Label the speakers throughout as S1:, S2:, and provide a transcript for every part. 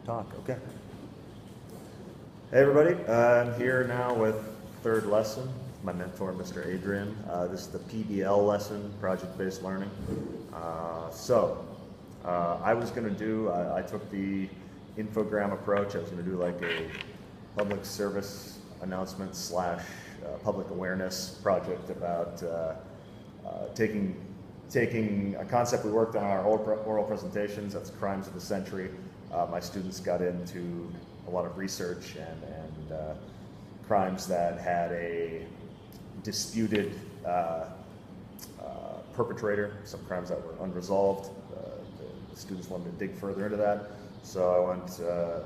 S1: talk. Okay. Hey everybody, I'm here now with third lesson. My mentor, Mr. Adrian. This is the PBL lesson, project-based learning. I was going to do, I took the infogram approach. I was going to do like a public service announcement / public awareness project about taking a concept we worked on in our oral presentations, that's crimes of the century. My students got into a lot of research and crimes that had a disputed perpetrator, some crimes that were unresolved. The students wanted to dig further into that, so I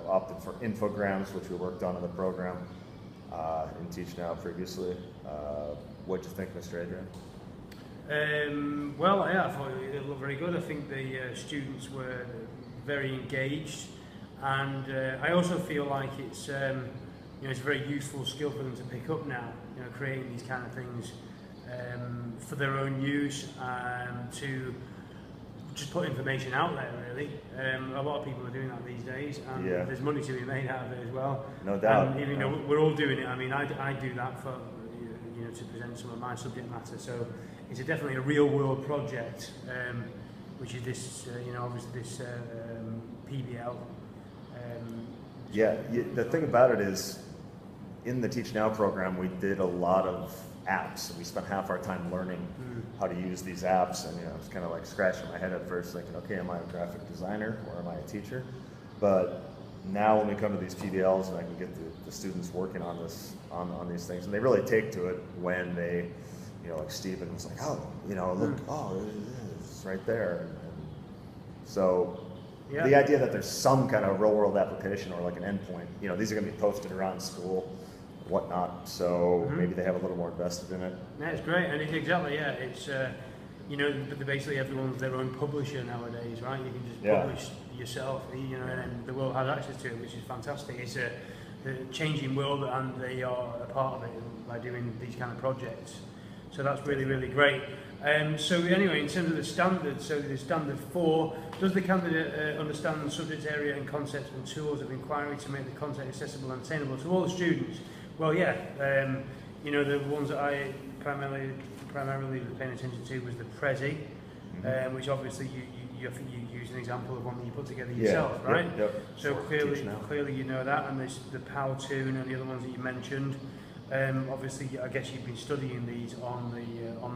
S1: opted for infograms, which we worked on in the program in Teach Now previously. What did you think, Mr. Adrian?
S2: Well, yeah, I thought it looked very good. I think the students were very engaged, and I also feel like it's it's a very useful skill for them to pick up now. Creating these kind of things for their own use, to just put information out there. Really, a lot of people are doing that these days, and there's money to be made out of it as well.
S1: No doubt.
S2: And, we're all doing it. I mean, I do that for to present some of my subject matter. So it's definitely a real-world project, which is this, obviously this PBL.
S1: The thing about it is, in the Teach Now program, we did a lot of apps. We spent half our time learning how to use these apps, and I was kind of like scratching my head at first, thinking, okay, am I a graphic designer or am I a teacher? But now when we come to these PBLs, and I can get the students working on this, on these things, and they really take to it when they, like Stephen was like, look, it's right there. And so the idea that there's some kind of real world application or like an endpoint, these are going to be posted around school, whatnot, so maybe they have a little more invested in it.
S2: Yeah, it's great, and it's but basically everyone's their own publisher nowadays, right? You can just publish yourself, and then the world has access to it, which is fantastic. It's a changing world, and they are a part of it by doing these kind of projects. So that's really, really great. So anyway, in terms of the standards, so the standard 4, does the candidate understand the subject area and concepts and tools of inquiry to make the content accessible and attainable to all the students? Well, the ones that I primarily was paying attention to was the Prezi, which obviously you use an example of one that you put together yourself, right?
S1: Yep.
S2: So clearly you know that, and there's the Powtoon and the other ones that you mentioned. Obviously, I guess you've been studying these on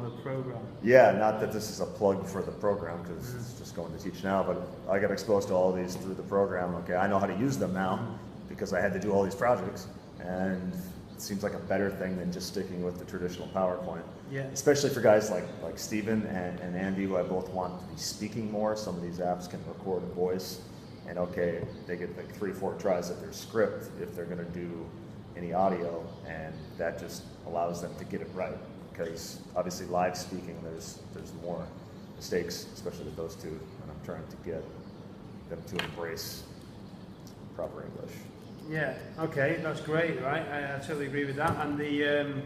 S2: the program.
S1: Yeah, not that this is a plug for the program, because it's just going to Teach Now, but I got exposed to all these through the program. Okay, I know how to use them now because I had to do all these projects, and it seems like a better thing than just sticking with the traditional PowerPoint.
S2: Yeah.
S1: Especially for guys like Stephen and Andy, who I both want to be speaking more. Some of these apps can record a voice, and okay, they get like 3-4 tries at their script if they're going to do any audio, and that just allows them to get it right, because obviously live speaking there's more mistakes, especially with those two, and I'm trying to get them to embrace proper English.
S2: Yeah, okay, that's great, right? I totally agree with that. And the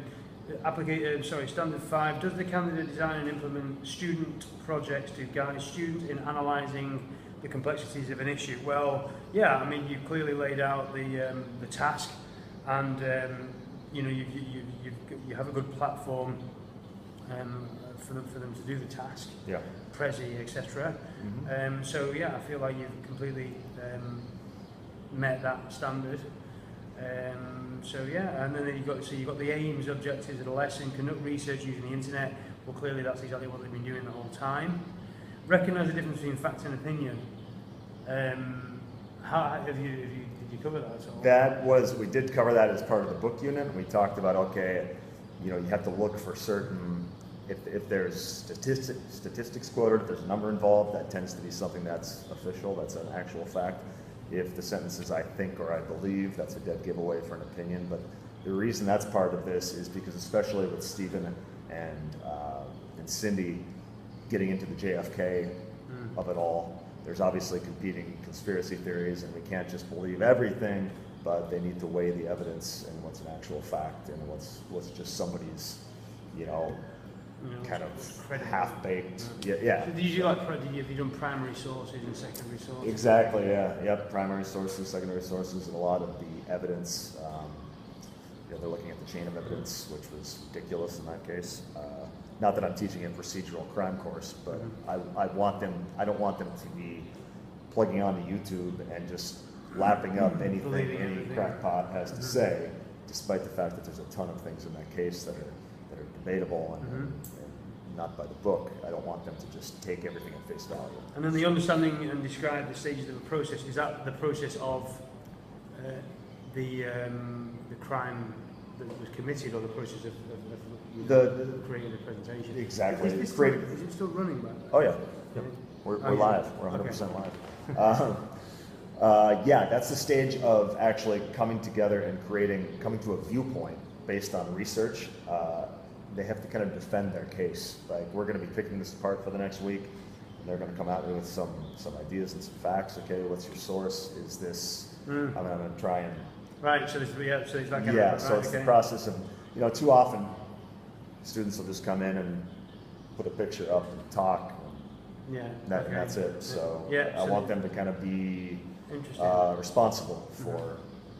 S2: standard 5, does the candidate design and implement student projects to guide students in analysing the complexities of an issue? Well, yeah, I mean, you clearly laid out the task, and you have a good platform for them to do the task.
S1: Yeah.
S2: Prezi, etc. So yeah, I feel like you've completely met that standard. And then you've got the aims, objectives of the lesson, conduct research using the internet. Well, clearly that's exactly what they've been doing the whole time. Recognise the difference between fact and opinion. Did you cover that at all?
S1: We did cover that as part of the book unit. We talked about, okay, you have to look for certain, if there's statistics quoted, if there's a number involved, that tends to be something that's official, that's an actual fact. If the sentence is I think or I believe, that's a dead giveaway for an opinion. But the reason that's part of this is because, especially with Stephen and Cindy getting into the JFK of it all, there's obviously competing conspiracy theories, and we can't just believe everything, but they need to weigh the evidence and what's an actual fact and what's just somebody's, kind of half-baked. Yeah.
S2: So do you have you done primary sources and secondary sources?
S1: Exactly. Yeah. Yep. Primary sources, secondary sources, and a lot of the evidence. They're looking at the chain of evidence, which was ridiculous in that case. Not that I'm teaching a procedural crime course, but I don't want them to be plugging onto YouTube and just lapping up anything any crackpot has to say, despite the fact that there's a ton of things in that case that are debatable and not by the book. I don't want them to just take everything at face value.
S2: And then the understanding and describe the stages of a process, is that the process of the crime that was committed, or the process of creating a presentation?
S1: Exactly.
S2: Is it still running, by the way?
S1: Oh yeah. Yep. We're live. We're 100% live. Yeah, that's the stage of actually coming together and coming to a viewpoint based on research. They have to kind of defend their case. Like, we're going to be picking this apart for the next week, and they're going to come out with some ideas and some facts. Okay, what's your source? Is this? I'm going to try and.
S2: Right. So it's that kind of.
S1: Yeah. So it's the process of, too often students will just come in and put a picture up and talk.
S2: Yeah.
S1: And that's it. So I want them to kind of be responsible for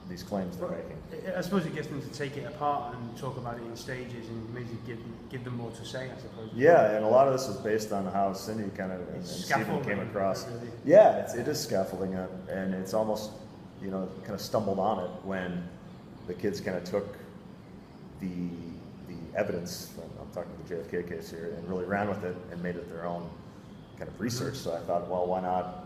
S1: these claims they're making.
S2: I suppose it gets them to take it apart and talk about it in stages, and maybe give them more to say, I suppose.
S1: Yeah, and a lot of this was based on how Cindy kind of and Stephen came across.
S2: Really.
S1: Yeah, it is scaffolding, and it's almost, kind of stumbled on it when the kids kind of took the evidence, I'm talking the JFK case here, and really ran with it and made it their own kind of research. So I thought, well, why not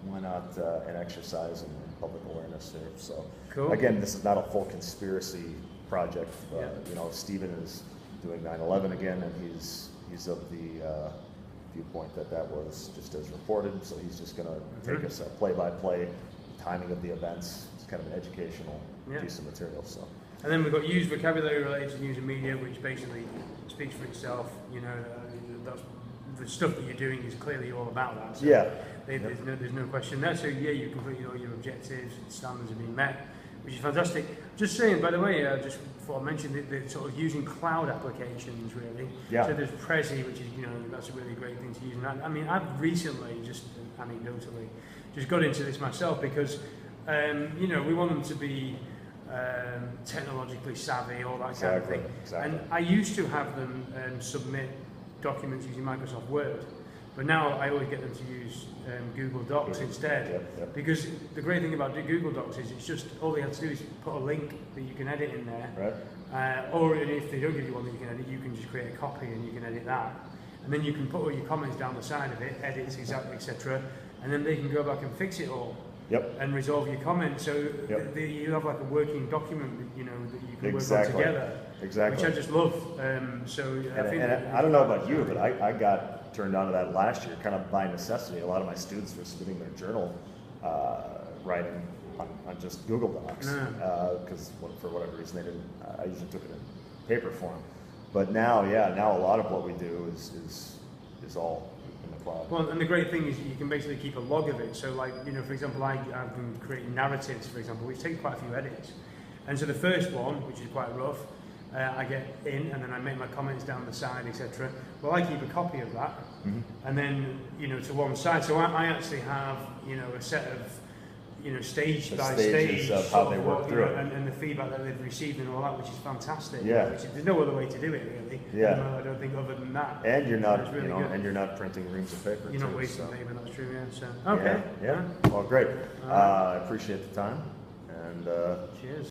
S1: an exercise in public awareness here? So
S2: cool.
S1: Again, this is not a full conspiracy project. Stephen is doing 9/11 again, and he's of the viewpoint that was just as reported. So he's just going to take us a play-by-play timing of the events. It's kind of an educational piece of material. So.
S2: And then we've got used vocabulary related to news and media, which basically speaks for itself. That's the stuff that you're doing is clearly all about that. So there's no question there. So you completed all your objectives, standards are being met, which is fantastic. Just saying, by the way, just before I mentioned the sort of using cloud applications, really.
S1: Yeah.
S2: So there's Prezi, which is that's a really great thing to use. And I've recently, just anecdotally, just got into this myself because we want them to be technologically savvy, all that kind of thing.
S1: Exactly.
S2: And I used to have them submit documents using Microsoft Word, but now I always get them to use Google Docs instead.
S1: Yep.
S2: Because the great thing about Google Docs is it's just all they have to do is put a link that you can edit in there,
S1: right?
S2: Or if they don't give you one that you can edit, you can just create a copy and you can edit that, and then you can put all your comments down the side of it, edits, etc., and then they can go back and fix it all.
S1: Yep.
S2: And resolve your comments, so you have like a working document, that you can work on together.
S1: Exactly.
S2: Which I just love.
S1: I don't know about you, but I got turned on to that last year, kind of by necessity. A lot of my students were submitting their journal writing on just Google Docs because for whatever reason they didn't. I usually took it in paper form, but now a lot of what we do is all.
S2: Well, and the great thing is you can basically keep a log of it. So, for example, I've been creating narratives, for example, which take quite a few edits. And so the first one, which is quite rough, I get in and then I make my comments down the side, etc. Well, I keep a copy of that, and then to one side. So I actually have a set of stage by stage
S1: of how they work through it,
S2: and the feedback that they've received and all that, which is fantastic.
S1: Yeah.
S2: There's no other way to do it, really.
S1: Yeah.
S2: I don't think other than that.
S1: And you're not,
S2: really
S1: and you're not printing reams of paper.
S2: You're not wasting paper. That's true. Yeah. So okay.
S1: Yeah. Well, great. I appreciate the time, and
S2: cheers.